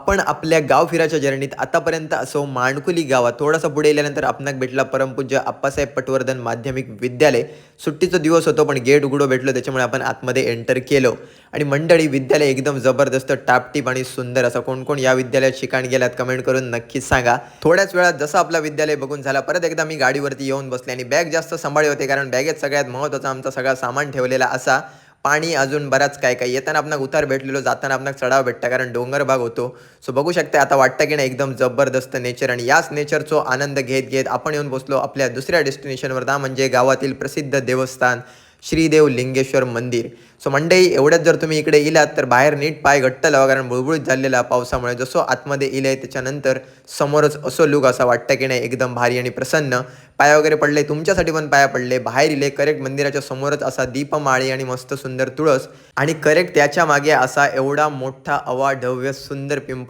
आपण आपल्या गाव फिराच्या जर्नीत आतापर्यंत असो माणकुली गावात थोडासा पुढे गेल्यानंतर आपणाक भेटला परमपूज्य आप्पासाहेब पटवर्धन माध्यमिक विद्यालय. सुट्टीचा दिवस होतो पण गेट उघडं भेटलं त्याच्यामुळे आपण आतमध्ये एंटर केलो. आणि मंडळी विद्यालय एकदम जबरदस्त टापटीप आणि सुंदर असं. कोण कोण या विद्यालयात शिकाण गेलात कमेंट करून नक्कीच सांगा. थोड्याच वेळात जसं आपला विद्यालय बघून झाला परत एकदा मी गाडीवरती येऊन बसले आणि बॅग जास्त सांभाळले होते कारण बॅगेत सगळ्यात महत्त्वाचा आमचा सगळा सामान ठेवलेला असा. पाणी अजून बराच काय काय. येताना आपणाक उतार भेटलेलो, जाताना आपणाक चढाव भेटता कारण डोंगर भाग होतो. सो बघू शकता आता वाटतं की नाही एकदम जबरदस्त नेचर. आणि याच नेचरचा आनंद घेत घेत आपण येऊन बसलो आपल्या दुसऱ्या डेस्टिनेशनवर, म्हणजे गावातील प्रसिद्ध देवस्थान श्रीदेव लिंगेश्वर मंदिर. सो मंडळी एवढ्यात जर तुम्ही इकडे इलात तर बाहेर नीट पाय घट्ट लावा कारण बुळबुळीत झालेला पावसामुळे. जसं आतमध्ये इलंय त्याच्यानंतर समोरच असं लुक असा वाटतं की नाही एकदम भारी आणि प्रसन्न. पाया वगैरे पडले, तुमच्यासाठी पण पाया पडले. बाहेर इले करेक्ट मंदिराच्या समोरच असा दीपमाळी आणि मस्त सुंदर तुळस आणि करेक्ट त्याच्या मागे असा एवढा मोठा अवाढव्य सुंदर पिंपळ